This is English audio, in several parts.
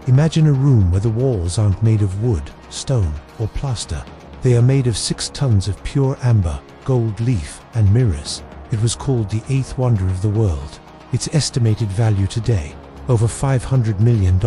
Imagine a room where the walls aren't made of wood, stone, or plaster. They are made of 6 tons of pure amber, gold leaf, and mirrors. It was called the 8th wonder of the world. Its estimated value today, over $500 million.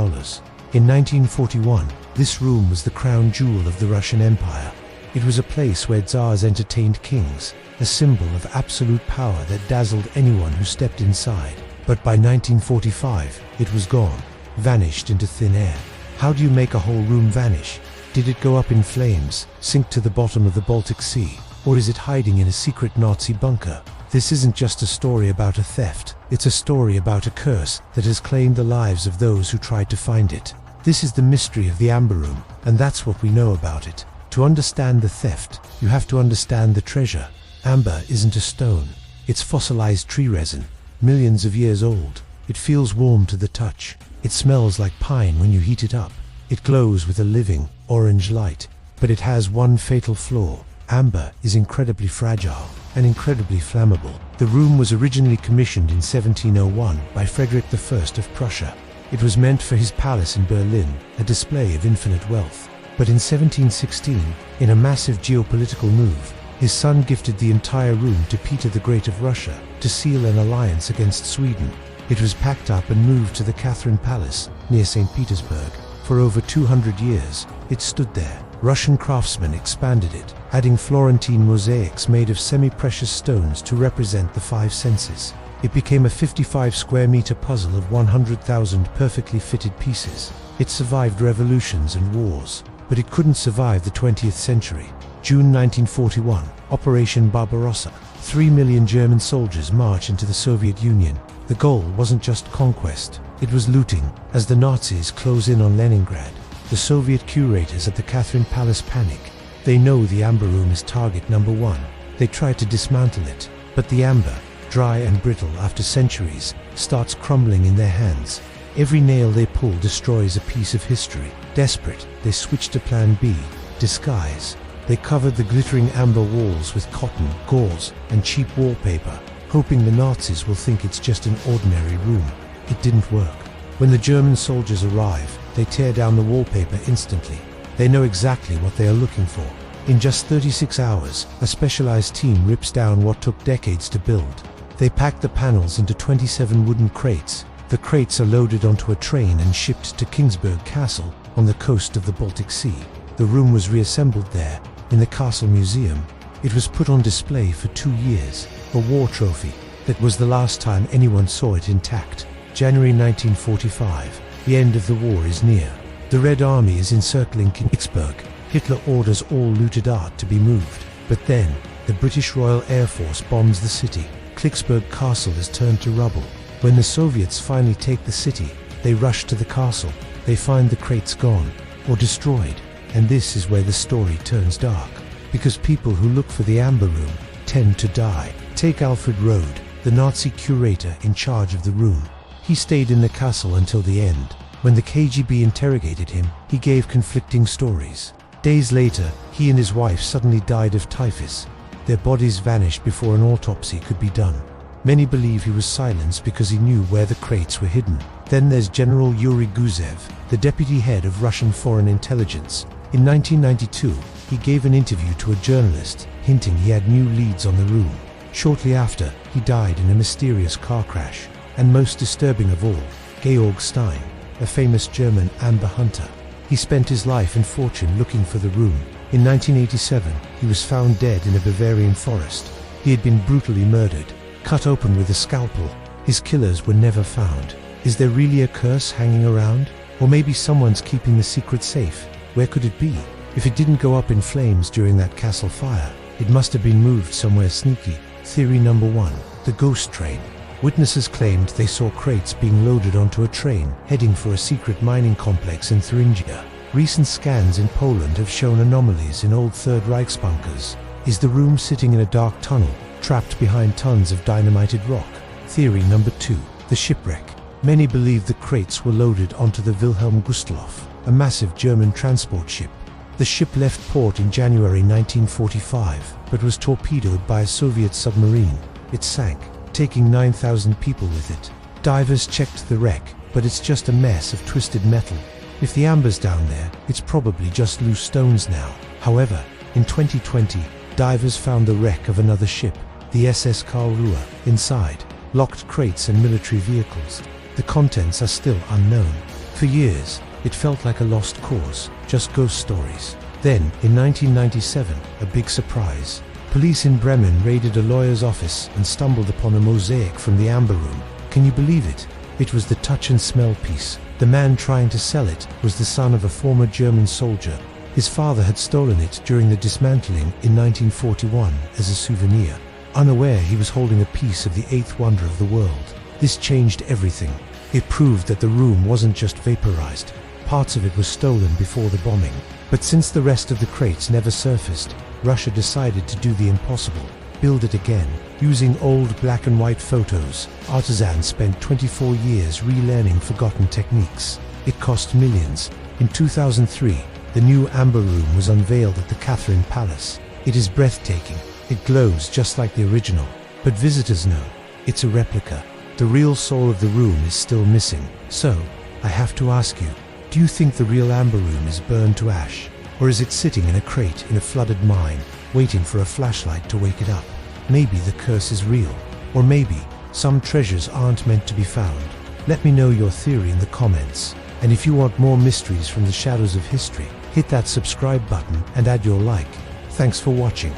In 1941, this room was the crown jewel of the Russian Empire. It was a place where tsars entertained kings, a symbol of absolute power that dazzled anyone who stepped inside. But by 1945, it was gone, vanished into thin air. How do you make a whole room vanish? Did it go up in flames, sink to the bottom of the Baltic Sea, or is it hiding in a secret Nazi bunker? This isn't just a story about a theft, it's a story about a curse that has claimed the lives of those who tried to find it. This is the mystery of the Amber Room, and that's what we know about it. To understand the theft, you have to understand the treasure. Amber isn't a stone, it's fossilized tree resin, millions of years old. It feels warm to the touch. It smells like pine when you heat it up. It glows with a living, orange light. But it has one fatal flaw. Amber is incredibly fragile and incredibly flammable. The room was originally commissioned in 1701 by Frederick I of Prussia. It was meant for his palace in Berlin, a display of infinite wealth. But in 1716, in a massive geopolitical move, his son gifted the entire room to Peter the Great of Russia to seal an alliance against Sweden. It was packed up and moved to the Catherine Palace near St. Petersburg. For over 200 years, it stood there. Russian craftsmen expanded it, adding Florentine mosaics made of semi-precious stones to represent the 5 senses. It became a 55-square-meter puzzle of 100,000 perfectly fitted pieces. It survived revolutions and wars, but it couldn't survive the 20th century. June 1941, Operation Barbarossa. 3 million German soldiers march into the Soviet Union. The goal wasn't just conquest, it was looting. As the Nazis close in on Leningrad, the Soviet curators at the Catherine Palace panic. They know the Amber Room is target number 1. They try to dismantle it, but the amber, dry and brittle after centuries, starts crumbling in their hands. Every nail they pull destroys a piece of history. Desperate, they switch to plan B, disguise. They covered the glittering amber walls with cotton, gauze, and cheap wallpaper, hoping the Nazis will think it's just an ordinary room. It didn't work. When the German soldiers arrive, they tear down the wallpaper instantly. They know exactly what they are looking for. In just 36 hours, a specialized team rips down what took decades to build. They pack the panels into 27 wooden crates. The crates are loaded onto a train and shipped to Königsberg Castle on the coast of the Baltic Sea. The room was reassembled there, in the Castle Museum. It was put on display for 2 years, a war trophy. That was the last time anyone saw it intact. January 1945. The end of the war is near. The Red Army is encircling Königsberg. Hitler orders all looted art to be moved. But then, the British Royal Air Force bombs the city. Königsberg Castle is turned to rubble. When the Soviets finally take the city, they rush to the castle. They find the crates gone, or destroyed. And this is where the story turns dark. Because people who look for the Amber Room tend to die. Take Alfred Rode, the Nazi curator in charge of the room. He stayed in the castle until the end. When the KGB interrogated him, he gave conflicting stories. Days later, he and his wife suddenly died of typhus. Their bodies vanished before an autopsy could be done. Many believe he was silenced because he knew where the crates were hidden. Then there's General Yuri Gusev, the deputy head of Russian foreign intelligence. In 1992, he gave an interview to a journalist, hinting he had new leads on the room. Shortly after, he died in a mysterious car crash. And most disturbing of all, Georg Stein, a famous German amber hunter. He spent his life and fortune looking for the room. In 1987, he was found dead in a Bavarian forest. He had been brutally murdered, cut open with a scalpel. His killers were never found. Is there really a curse hanging around? Or maybe someone's keeping the secret safe? Where could it be? If it didn't go up in flames during that castle fire, it must have been moved somewhere sneaky. Theory number 1, the ghost train. Witnesses claimed they saw crates being loaded onto a train, heading for a secret mining complex in Thuringia. Recent scans in Poland have shown anomalies in old Third Reich's bunkers. Is the room sitting in a dark tunnel, trapped behind tons of dynamited rock? Theory number 2, the shipwreck. Many believe the crates were loaded onto the Wilhelm Gustloff, a massive German transport ship. The ship left port in January 1945, but was torpedoed by a Soviet submarine. It sank, taking 9,000 people with it. Divers checked the wreck, but it's just a mess of twisted metal. If the amber's down there, it's probably just loose stones now. However, in 2020, divers found the wreck of another ship, the SS Karlsruhe. Inside, locked crates and military vehicles. The contents are still unknown. For years, it felt like a lost cause, just ghost stories. Then, in 1997, a big surprise. Police in Bremen raided a lawyer's office and stumbled upon a mosaic from the amber room. Can you believe it? It was the touch and smell piece. The man trying to sell it was the son of a former German soldier. His father had stolen it during the dismantling in 1941 as a souvenir, unaware he was holding a piece of the eighth wonder of the world. This changed everything. It proved that the room wasn't just vaporized. Parts of it were stolen before the bombing. But since the rest of the crates never surfaced, Russia decided to do the impossible. Build it again. Using old black and white photos, artisans spent 24 years relearning forgotten techniques. It cost millions. In 2003, the new amber room was unveiled at the Catherine Palace. It is breathtaking. It glows just like the original. But visitors know it's a replica. The real soul of the room is still missing. So, I have to ask you, do you think the real amber room is burned to ash? Or is it sitting in a crate in a flooded mine, waiting for a flashlight to wake it up? Maybe the curse is real. Or maybe some treasures aren't meant to be found. Let me know your theory in the comments. And if you want more mysteries from the shadows of history, hit that subscribe button and add your like. Thanks for watching.